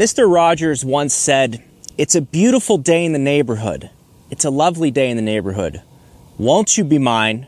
Mr. Rogers once said, "It's a beautiful day in the neighborhood. It's a lovely day in the neighborhood. Won't you be mine?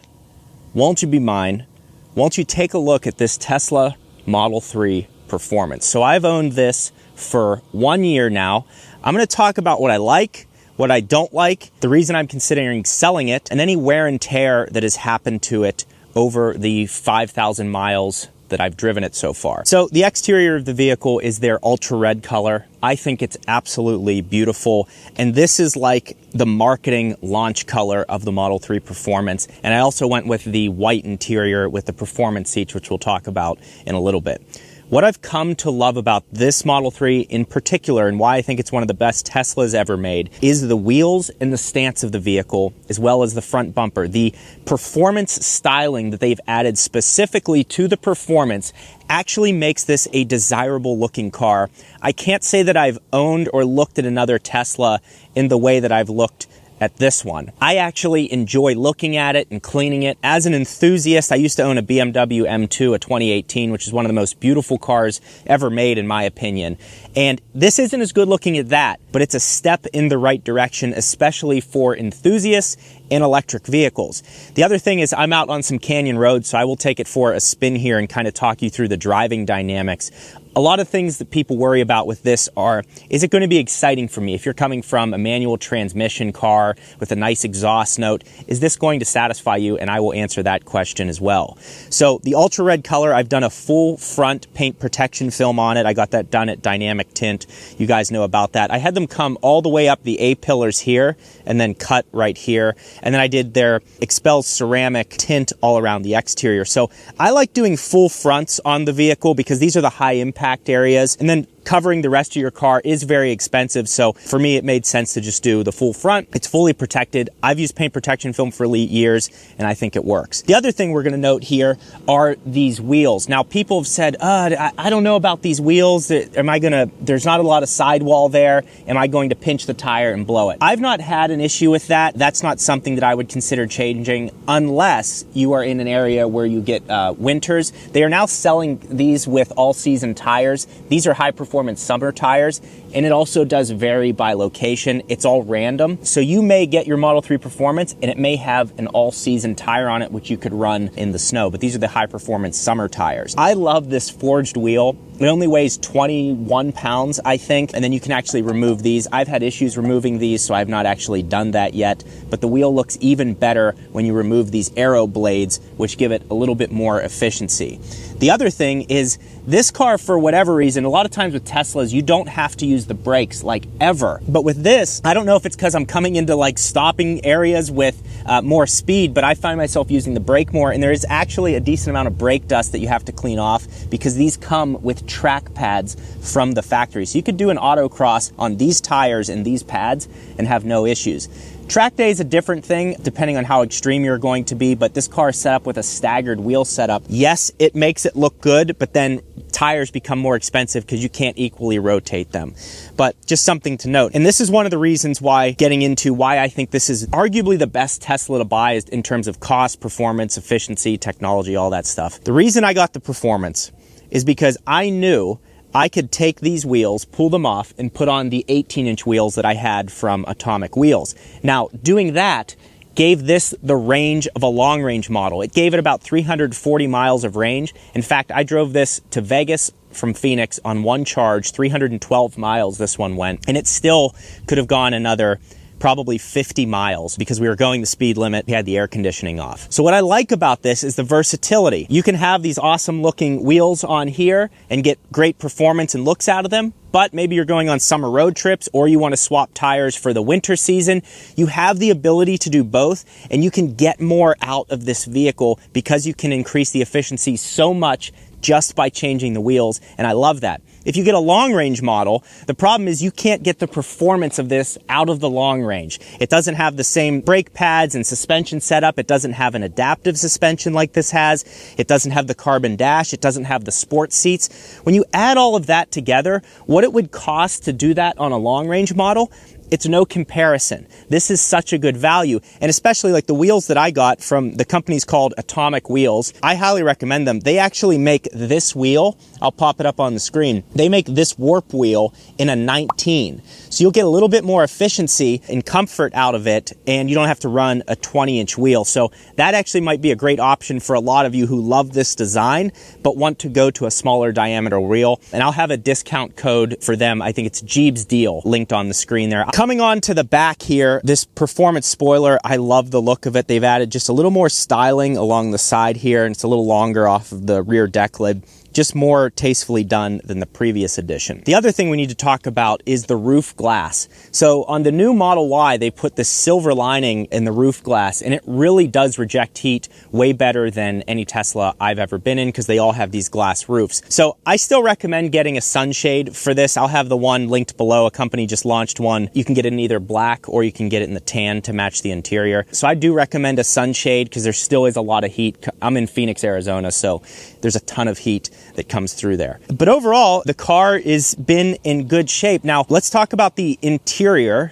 Won't you be mine? Won't you take a look at this Tesla Model 3 Performance?" So I've owned this for 1 year now. I'm going to talk about what I like, what I don't like, the reason I'm considering selling it, and any wear and tear that has happened to it over the 5,000 miles that I've driven it so far. So the exterior of the vehicle is their ultra red color. I think it's absolutely beautiful. And this is like the marketing launch color of the Model 3 Performance. And I also went with the white interior with the performance seats, which we'll talk about in a little bit. What I've come to love about this Model 3 in particular, and why I think it's one of the best Teslas ever made, is the wheels and the stance of the vehicle, as well as the front bumper. The performance styling that they've added specifically to the Performance actually makes this a desirable looking car. I can't say that I've owned or looked at another Tesla in the way that I've looked at this one. I actually enjoy looking at it and cleaning it. As an enthusiast, I used to own a BMW M2, a 2018, which is one of the most beautiful cars ever made in my opinion. And this isn't as good looking at that, but it's a step in the right direction, especially for enthusiasts in electric vehicles. The other thing is I'm out on some canyon roads, so I will take it for a spin here and kind of talk you through the driving dynamics. A lot of things that people worry about with this are, is it going to be exciting for me? If you're coming from a manual transmission car with a nice exhaust note, is this going to satisfy you? And I will answer that question as well. So the ultra red color, I've done a full front paint protection film on it. I got that done at Dynamic Tint. You guys know about that. I had them come all the way up the A-pillars here and then cut right here. And then I did their Expel ceramic tint all around the exterior. So I like doing full fronts on the vehicle because these are the high impact areas, and then covering the rest of your car is very expensive. So for me, it made sense to just do the full front. It's fully protected. I've used paint protection film for years, and I think it works. The other thing we're going to note here are these wheels. Now, people have said, I don't know about these wheels. There's not a lot of sidewall there. Am I going to pinch the tire and blow it? I've not had an issue with that. That's not something that I would consider changing unless you are in an area where you get winters. They are now selling these with all-season tires. These are high-performance summer tires, and it also does vary by location. It's all random. So you may get your Model 3 Performance and it may have an all-season tire on it, which you could run in the snow, but these are the high-performance summer tires. I love this forged wheel. It only weighs 21 pounds, I think, and then you can actually remove these. I've had issues removing these, so I've not actually done that yet, but the wheel looks even better when you remove these arrow blades, which give it a little bit more efficiency. The other thing is this car, for whatever reason, a lot of times with Teslas, you don't have to use the brakes like ever. But with this, I don't know if it's because I'm coming into like stopping areas with more speed, but I find myself using the brake more, and there is actually a decent amount of brake dust that you have to clean off because these come with track pads from the factory. So you could do an autocross on these tires and these pads and have no issues. Track day is a different thing depending on how extreme you're going to be, but this car is set up with a staggered wheel setup. Yes, it makes it look good, but then tires become more expensive because you can't equally rotate them. But just something to note. And this is one of the reasons why, getting into why I think this is arguably the best Tesla to buy is in terms of cost, performance, efficiency, technology, all that stuff. The reason I got the Performance is because I knew I could take these wheels, pull them off, and put on the 18-inch wheels that I had from Atomic Wheels. Now, doing that gave this the range of a long-range model. It gave it about 340 miles of range. In fact, I drove this to Vegas from Phoenix on one charge, 312 miles this one went, and it still could have gone another probably 50 miles because we were going the speed limit. We had the air conditioning off. So what I like about this is the versatility. You can have these awesome looking wheels on here and get great performance and looks out of them, but maybe you're going on summer road trips or you want to swap tires for the winter season. You have the ability to do both, and you can get more out of this vehicle because you can increase the efficiency so much just by changing the wheels, and I love that. If you get a long-range model, the problem is you can't get the performance of this out of the long range. It doesn't have the same brake pads and suspension setup. It doesn't have an adaptive suspension like this has. It doesn't have the carbon dash. It doesn't have the sports seats. When you add all of that together, what it would cost to do that on a long-range model it's no comparison. This is such a good value, and especially like the wheels that I got from the company's called Atomic Wheels. I highly recommend them. They actually make this wheel, I'll pop it up on the screen, they make this warp wheel in a 19. So you'll get a little bit more efficiency and comfort out of it, and you don't have to run a 20-inch wheel. So that actually might be a great option for a lot of you who love this design, but want to go to a smaller diameter wheel. And I'll have a discount code for them. I think it's Gjeebs deal linked on the screen there. Coming on to the back here, this performance spoiler, I love the look of it. They've added just a little more styling along the side here, and it's a little longer off of the rear deck lid. Just more tastefully done than the previous edition. The other thing we need to talk about is the roof glass. So on the new Model Y, they put this silver lining in the roof glass, and it really does reject heat way better than any Tesla I've ever been in, because they all have these glass roofs. So I still recommend getting a sunshade for this. I'll have the one linked below. A company just launched one. You can get it in either black or you can get it in the tan to match the interior. So I do recommend a sunshade because there still is a lot of heat. I'm in Phoenix, Arizona, so there's a ton of heat that comes through there. But overall, the car has been in good shape. Now, let's talk about the interior,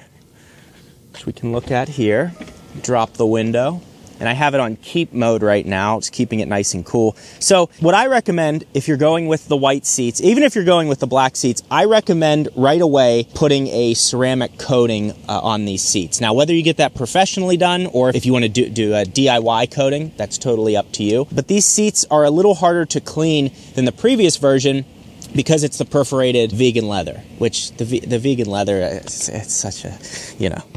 which we can look at here. Drop the window. And I have it on keep mode right now. It's keeping it nice and cool. So what I recommend, if you're going with the white seats, even if you're going with the black seats, I recommend right away putting a ceramic coating on these seats. Now, whether you get that professionally done or if you want to do a DIY coating, that's totally up to you. But these seats are a little harder to clean than the previous version, because it's the perforated vegan leather, which the vegan leather, it's such a,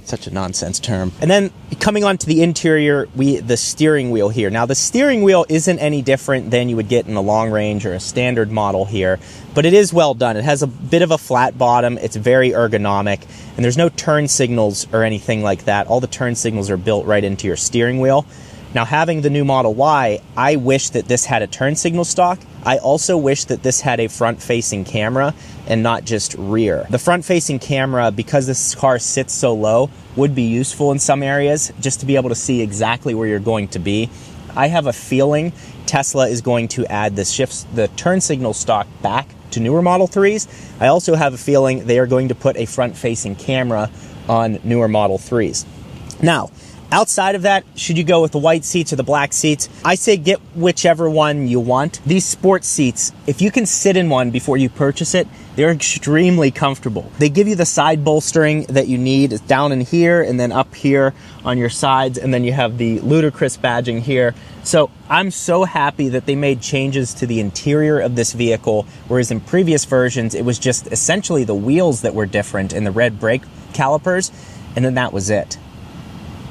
such a nonsense term. And then coming on to the interior, the steering wheel here. Now the steering wheel isn't any different than you would get in a long range or a standard model here, but it is well done. It has a bit of a flat bottom. It's very ergonomic, and there's no turn signals or anything like that. All the turn signals are built right into your steering wheel. Now, having the new Model Y, I wish that this had a turn signal stock. I also wish that this had a front-facing camera and not just rear. The front-facing camera, because this car sits so low, would be useful in some areas, just to be able to see exactly where you're going to be. I have a feeling Tesla is going to add the turn signal stock back to newer Model 3s. I also have a feeling they are going to put a front-facing camera on newer Model 3s. Now, outside of that, should you go with the white seats or the black seats? I say get whichever one you want. These sports seats, if you can sit in one before you purchase it, they're extremely comfortable. They give you the side bolstering that you need. It's down in here and then up here on your sides, and then you have the ludicrous badging here. So I'm so happy that they made changes to the interior of this vehicle, whereas in previous versions, it was just essentially the wheels that were different and the red brake calipers, and then that was it.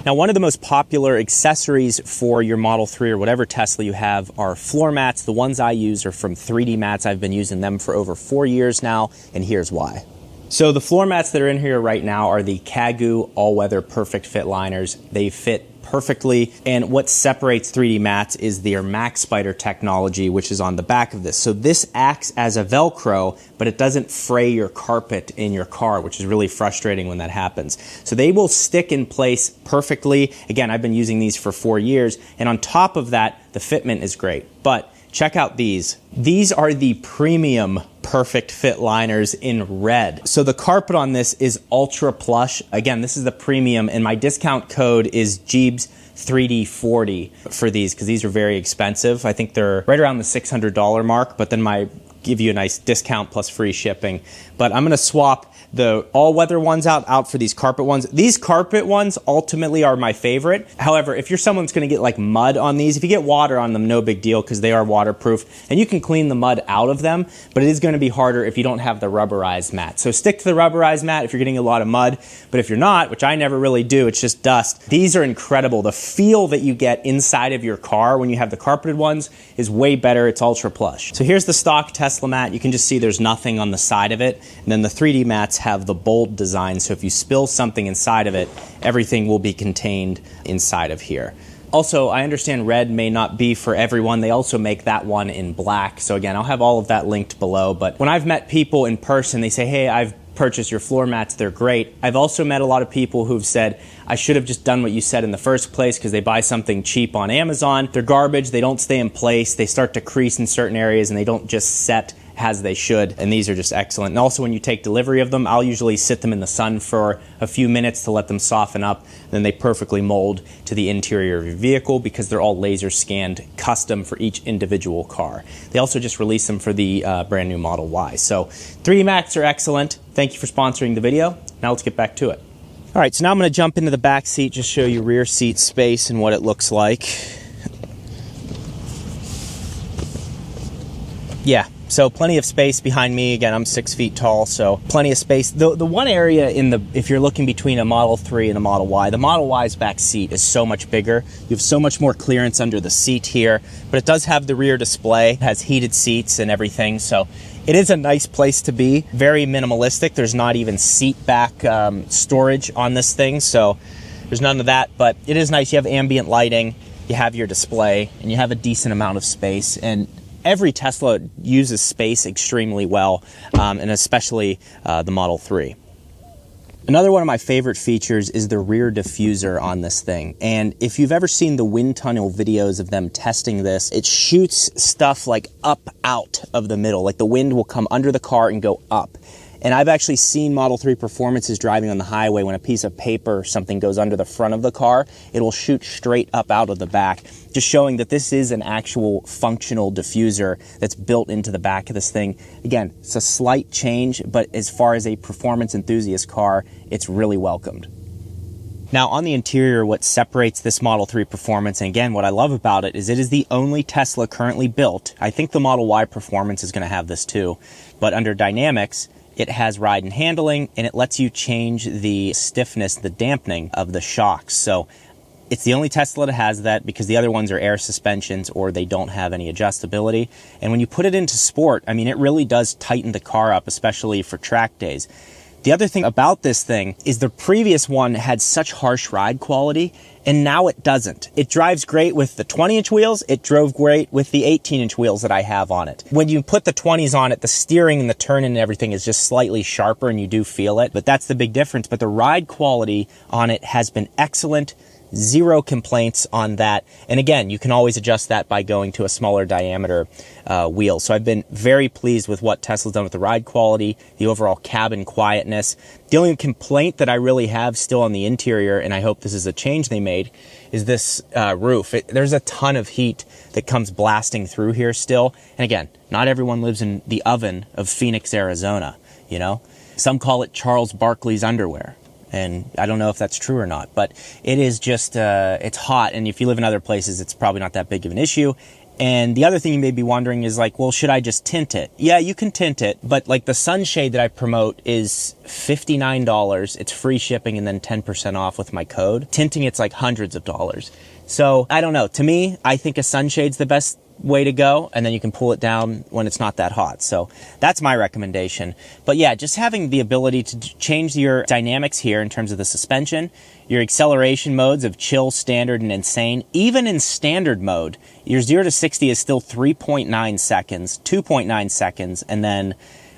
Now, one of the most popular accessories for your Model 3 or whatever Tesla you have are floor mats. The ones I use are from 3D Mats. I've been using them for over 4 years now, and here's why. So the floor mats that are in here right now are the Kagoo all-weather perfect fit liners. They fit perfectly, and what separates 3D Mats is their Max Spider technology, which is on the back of this. So this acts as a Velcro, but it doesn't fray your carpet in your car, which is really frustrating when that happens. So they will stick in place perfectly. Again, I've been using these for 4 years, and on top of that, the fitment is great. But check out these. These are the premium perfect fit liners in red. So the carpet on this is ultra plush. Again, this is the premium, and my discount code is Gjeebs 3D40 for these, because these are very expensive. I think they're right around the $600 mark, but then give you a nice discount plus free shipping. But I'm gonna swap the all-weather ones out for these carpet ones. These carpet ones ultimately are my favorite. However, if you're someone that's gonna get like mud on these, if you get water on them, no big deal, because they are waterproof, and you can clean the mud out of them, but it is gonna be harder if you don't have the rubberized mat. So stick to the rubberized mat if you're getting a lot of mud, but if you're not, which I never really do, it's just dust, these are incredible. The feel that you get inside of your car when you have the carpeted ones is way better. It's ultra plush. So here's the stock Tesla mat. You can just see there's nothing on the side of it, and then the 3D mats have the bold design, so if you spill something inside of it, everything will be contained inside of here. Also, I understand red may not be for everyone. They also make that one in black. So again, I'll have all of that linked below. But when I've met people in person, they say, hey, I've purchased your floor mats, they're great. I've also met a lot of people who've said, I should have just done what you said in the first place, because they buy something cheap on Amazon. They're garbage, they don't stay in place, they start to crease in certain areas, and they don't just set as they should, and these are just excellent. And also when you take delivery of them, I'll usually sit them in the sun for a few minutes to let them soften up, then they perfectly mold to the interior of your vehicle because they're all laser scanned custom for each individual car. They also just released them for the brand new Model Y. So 3D Max are excellent. Thank you for sponsoring the video. Now let's get back to it. All right, so now I'm going to jump into the back seat, just show you rear seat space and what it looks like. Yeah, so plenty of space behind me. Again, I'm 6 feet tall, so plenty of space. The one area if you're looking between a Model 3 and a Model Y, the Model Y's back seat is so much bigger. You have so much more clearance under the seat here, but it does have the rear display. It has heated seats and everything, so it is a nice place to be. Very minimalistic. There's not even seat back storage on this thing, so there's none of that, but it is nice. You have ambient lighting, you have your display, and you have a decent amount of space. And every Tesla uses space extremely well, and especially the Model 3. Another one of my favorite features is the rear diffuser on this thing. And if you've ever seen the wind tunnel videos of them testing this, it shoots stuff like up out of the middle. Like the wind will come under the car and go up. And I've actually seen Model 3 performances driving on the highway when a piece of paper or something goes under the front of the car, it will shoot straight up out of the back, just showing that this is an actual functional diffuser that's built into the back of this thing. Again, it's a slight change, but as far as a performance enthusiast car, it's really welcomed. Now on the interior, what separates this Model 3 performance, and again, what I love about it is the only Tesla currently built. I think the Model Y performance is going to have this too, but under dynamics, it has ride and handling, and it lets you change the stiffness, the dampening of the shocks. So it's the only Tesla that has that, because the other ones are air suspensions or they don't have any adjustability. And when you put it into sport, I mean, it really does tighten the car up, especially for track days. The other thing about this thing is the previous one had such harsh ride quality, and now it doesn't. It drives great with the 20-inch wheels. It drove great with the 18-inch wheels that I have on it. When you put the 20s on it, the steering and the turn and everything is just slightly sharper, and you do feel it, but that's the big difference. But the ride quality on it has been excellent. Zero complaints on that. And again, you can always adjust that by going to a smaller diameter wheel. So I've been very pleased with what Tesla's done with the ride quality, the overall cabin quietness. The only complaint that I really have still on the interior, and I hope this is a change they made, is this roof. There's a ton of heat that comes blasting through here still. And again, not everyone lives in the oven of Phoenix, Arizona, you know? Some call it Charles Barkley's underwear. And I don't know if that's true or not, but it is just, it's hot. And if you live in other places, it's probably not that big of an issue. And the other thing you may be wondering is like, well, should I just tint it? Yeah, you can tint it, but like the sunshade that I promote is $59. It's free shipping and then 10% off with my code. Tinting, it's like hundreds of dollars. So I don't know. To me, I think a sunshade's the best way to go, and then you can pull it down when it's not that hot. So that's my recommendation. But yeah, just having the ability to change your dynamics here in terms of the suspension, your acceleration modes of chill, standard, and insane. Even in standard mode, your 0 to 60 is still 3.9 seconds, 2.9 seconds, and then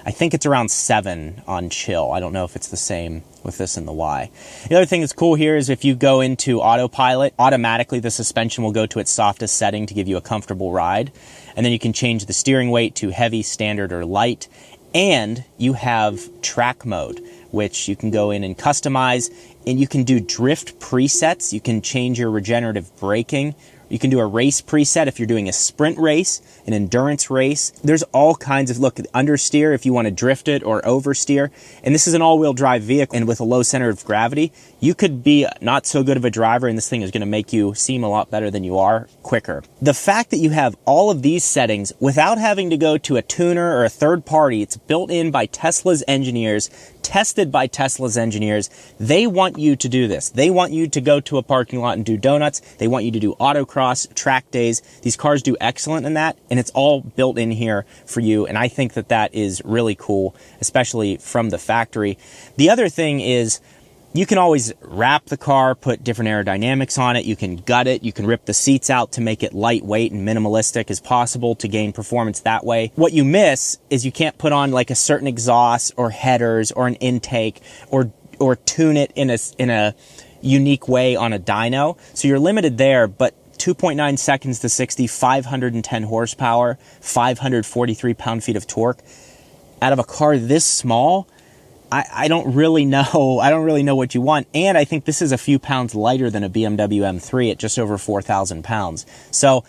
I think it's around 7 on chill. I don't know if it's the same with this and the Y. The other thing that's cool here is if you go into autopilot, automatically the suspension will go to its softest setting to give you a comfortable ride. And then you can change the steering weight to heavy, standard, or light. And you have track mode, which you can go in and customize, and you can do drift presets. You can change your regenerative braking. You can do a race preset if you're doing a sprint race, an endurance race. There's all kinds of, look, understeer if you want to drift it or oversteer. And this is an all-wheel drive vehicle, and with a low center of gravity, you could be not so good of a driver, and this thing is going to make you seem a lot better than you are quicker. The fact that you have all of these settings without having to go to a tuner or a third party, it's built in by Tesla's engineers, tested by Tesla's engineers. They want you to do this. They want you to go to a parking lot and do donuts. They want you to do autocross, track days. These cars do excellent in that, and it's all built in here for you. And I think that that is really cool, especially from the factory. The other thing is you can always wrap the car, put different aerodynamics on it. You can gut it. You can rip the seats out to make it lightweight and minimalistic as possible to gain performance that way. What you miss is you can't put on like a certain exhaust or headers or an intake or tune it in a unique way on a dyno. So you're limited there, but 2.9 seconds to 60, 510 horsepower, 543 pound-feet of torque. Out of a car this small, I don't really know. I don't really know what you want. And I think this is a few pounds lighter than a BMW M3 at just over 4,000 pounds. So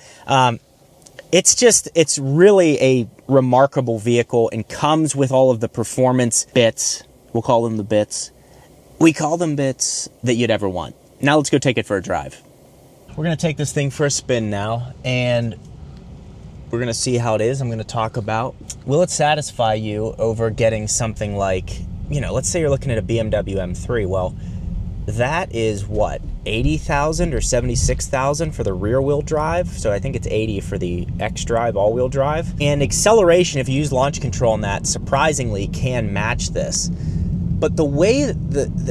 it's really a remarkable vehicle and comes with all of the performance bits. We'll call them the bits. We call them bits that you'd ever want. Now let's go take it for a drive. We're going to take this thing for a spin now, and we're going to see how it is. I'm going to talk about, will it satisfy you over getting something like, you know, let's say you're looking at a BMW M3. Well, that is what, 80,000 or 76,000 for the rear wheel drive. So I think it's 80 for the X drive, all wheel drive. And acceleration, if you use launch control on that, surprisingly can match this. But the way,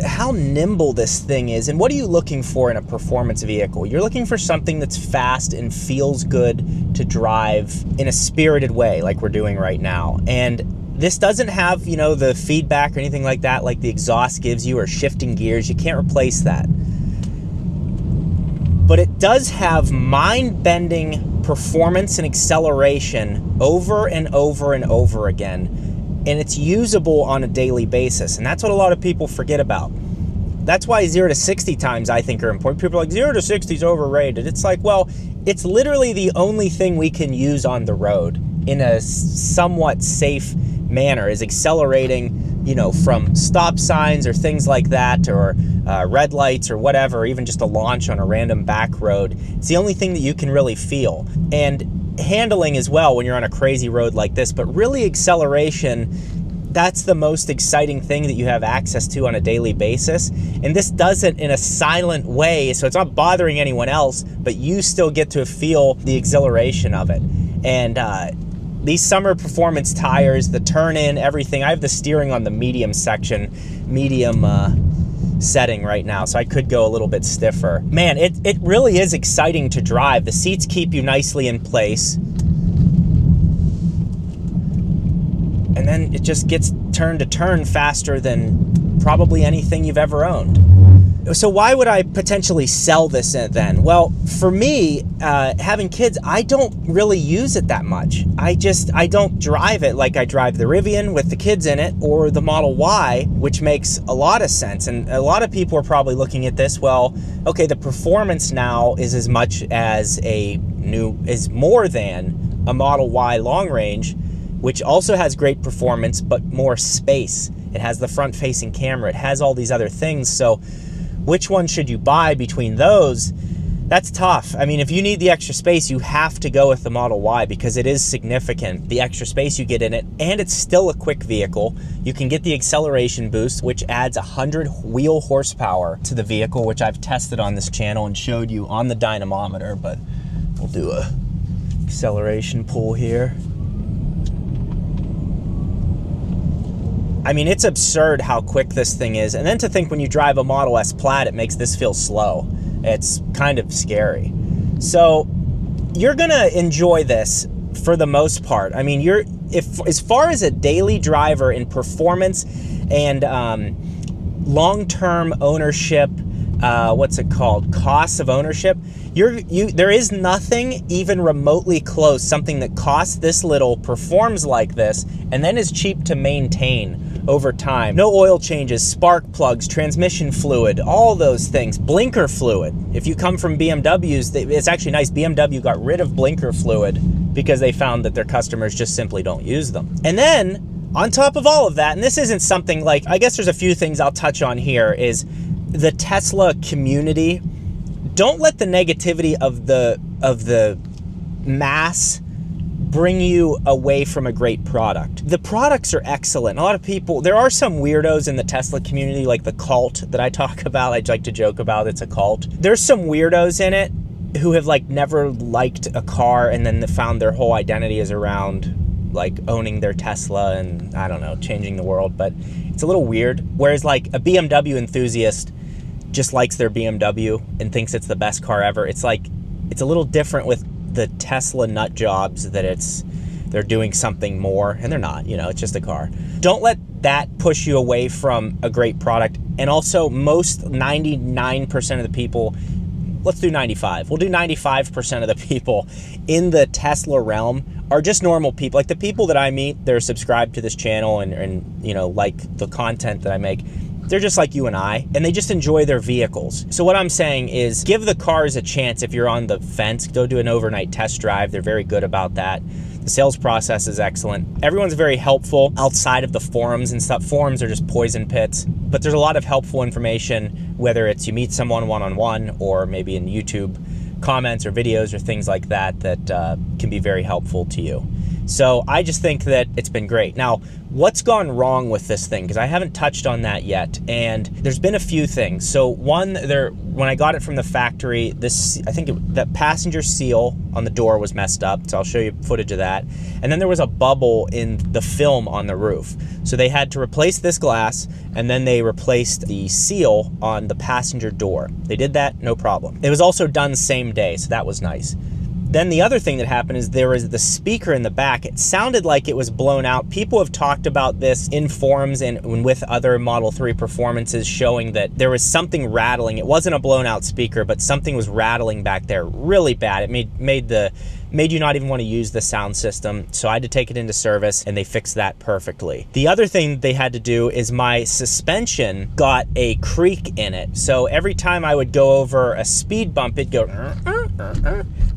how nimble this thing is, and what are you looking for in a performance vehicle? You're looking for something that's fast and feels good to drive in a spirited way, like we're doing right now. And this doesn't have, you know, the feedback or anything like that, like the exhaust gives you, or shifting gears. You can't replace that. But it does have mind-bending performance and acceleration over and over and over again. And it's usable on a daily basis. And that's what a lot of people forget about. That's why 0 to 60 times I think are important. People are like, 0 to 60 is overrated. It's like, well, it's literally the only thing we can use on the road in a somewhat safe manner, is accelerating, you know, from stop signs or things like that, or red lights or whatever, or even just a launch on a random back road. It's the only thing that you can really feel. And handling as well when you're on a crazy road like this, but really acceleration, that's the most exciting thing that you have access to on a daily basis. And this does it in a silent way, so it's not bothering anyone else, but you still get to feel the exhilaration of it. And these summer performance tires, the turn-in, everything, I have the steering on the medium section, medium setting right now, so I could go a little bit stiffer. Man, it really is exciting to drive. The seats keep you nicely in place. And then it just gets turn to turn faster than probably anything you've ever owned. So why would I potentially sell this then? Well, for me, having kids, I don't really use it that much. I don't drive it like I drive the Rivian with the kids in it, or the Model Y, which makes a lot of sense. And a lot of people are probably looking at this, well, okay, the performance now is as much as is more than a Model Y long range, which also has great performance, but more space. It has the front-facing camera. It has all these other things. So which one should you buy between those? That's tough. I mean, if you need the extra space, you have to go with the Model Y, because it is significant, the extra space you get in it, and it's still a quick vehicle. You can get the acceleration boost, which adds 100 wheel horsepower to the vehicle, which I've tested on this channel and showed you on the dynamometer, but we'll do a acceleration pull here. I mean, it's absurd how quick this thing is. And then to think when you drive a Model S Plaid, it makes this feel slow. It's kind of scary. So you're gonna enjoy this for the most part. I mean, as far as a daily driver in performance and long-term ownership, what's it called? Costs of ownership. There is nothing even remotely close, something that costs this little, performs like this, and then is cheap to maintain over time. No oil changes, spark plugs, transmission fluid, all those things. Blinker fluid. If you come from BMWs, it's actually nice. BMW got rid of blinker fluid because they found that their customers just simply don't use them. And then, on top of all of that, and this isn't something like, I guess there's a few things I'll touch on here, is the Tesla community. Don't let the negativity of the mass bring you away from a great product. The products are excellent. A lot of people, there are some weirdos in the Tesla community, like the cult that I talk about. I like to joke about, it's a cult. There's some weirdos in it who have like never liked a car, and then found their whole identity is around like owning their Tesla and, I don't know, changing the world. But it's a little weird. Whereas like a BMW enthusiast just likes their BMW and thinks it's the best car ever. It's like, it's a little different with the Tesla nut jobs, that they're doing something more, and they're not, you know, it's just a car. Don't let that push you away from a great product. And also, most 99% of the people let's do 95. We'll do 95% of the people in the Tesla realm are just normal people. Like the people that I meet, they're subscribed to this channel and you know, like the content that I make. They're just like you and I, and they just enjoy their vehicles. So what I'm saying is give the cars a chance. If you're on the fence, go do an overnight test drive. They're very good about that. The sales process is excellent. Everyone's very helpful outside of the forums and stuff. Forums are just poison pits, but there's a lot of helpful information, whether it's you meet someone one-on-one or maybe in YouTube comments or videos or things like that that can be very helpful to you. So I just think that it's been great. Now, what's gone wrong with this thing? Because I haven't touched on that yet, and there's been a few things. So one, when I got it from the factory, the passenger seal on the door was messed up, so I'll show you footage of that. And then there was a bubble in the film on the roof. So they had to replace this glass, and then they replaced the seal on the passenger door. They did that, no problem. It was also done same day, so that was nice. Then the other thing that happened is there was the speaker in the back. It sounded like it was blown out. People have talked about this in forums and with other Model 3 performances, showing that there was something rattling. It wasn't a blown out speaker, but something was rattling back there really bad. It made you not even want to use the sound system. So I had to take it into service, and they fixed that perfectly. The other thing they had to do is my suspension got a creak in it. So every time I would go over a speed bump, it'd go,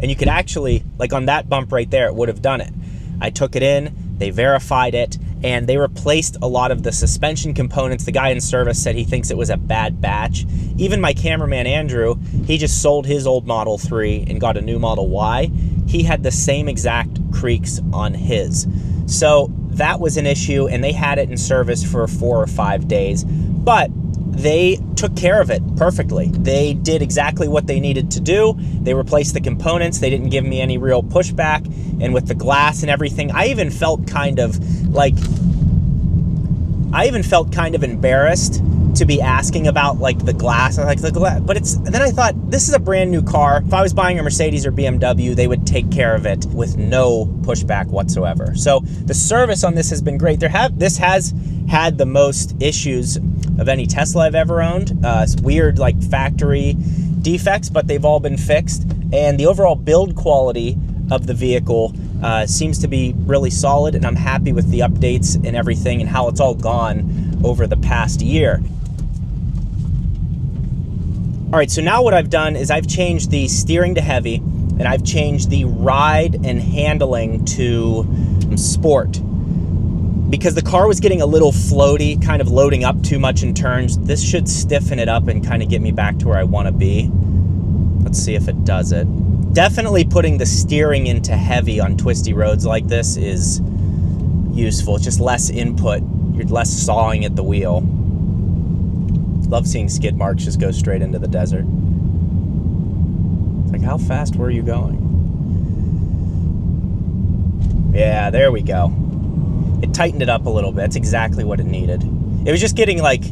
and you could actually, like on that bump right there, it would have done it. I took it in, they verified it, and they replaced a lot of the suspension components. The guy in service said he thinks it was a bad batch. Even my cameraman, Andrew, he just sold his old Model 3 and got a new Model Y. He had the same exact creaks on his. So that was an issue, and they had it in service for 4 or 5 days. But they took care of it perfectly. They did exactly what they needed to do. They replaced the components. They didn't give me any real pushback. And with the glass and everything, I even felt kind of embarrassed to be asking about like the glass. I like the glass, but then I thought, this is a brand new car. If I was buying a Mercedes or BMW, they would take care of it with no pushback whatsoever. So the service on this has been great. This has had the most issues of any Tesla I've ever owned. Weird like factory defects, but they've all been fixed. And the overall build quality of the vehicle seems to be really solid, and I'm happy with the updates and everything and how it's all gone over the past year. All right, so now what I've done is I've changed the steering to heavy, and I've changed the ride and handling to sport. Because the car was getting a little floaty, kind of loading up too much in turns. This should stiffen it up and kind of get me back to where I want to be. Let's see if it does it. Definitely putting the steering into heavy on twisty roads like this is useful. It's just less input. You're less sawing at the wheel. Love seeing skid marks just go straight into the desert. It's like, how fast were you going? Yeah, there we go. It tightened it up a little bit. That's exactly what it needed. It was just getting like,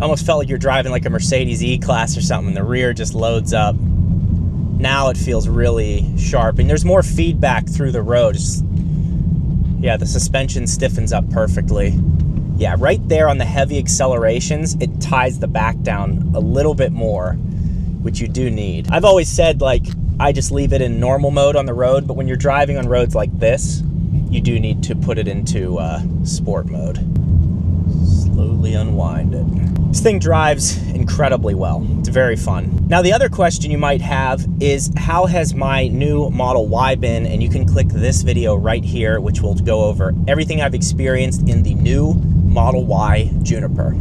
almost felt like you're driving like a Mercedes E-Class or something. The rear just loads up. Now it feels really sharp, and there's more feedback through the road. Yeah, the suspension stiffens up perfectly. Yeah, right there on the heavy accelerations, it ties the back down a little bit more, which you do need. I've always said, like, I just leave it in normal mode on the road, but when you're driving on roads like this, you do need to put it into sport mode. Slowly unwind it. This thing drives incredibly well. It's very fun. Now, the other question you might have is, how has my new Model Y been? And you can click this video right here, which will go over everything I've experienced in the new Model Y Juniper.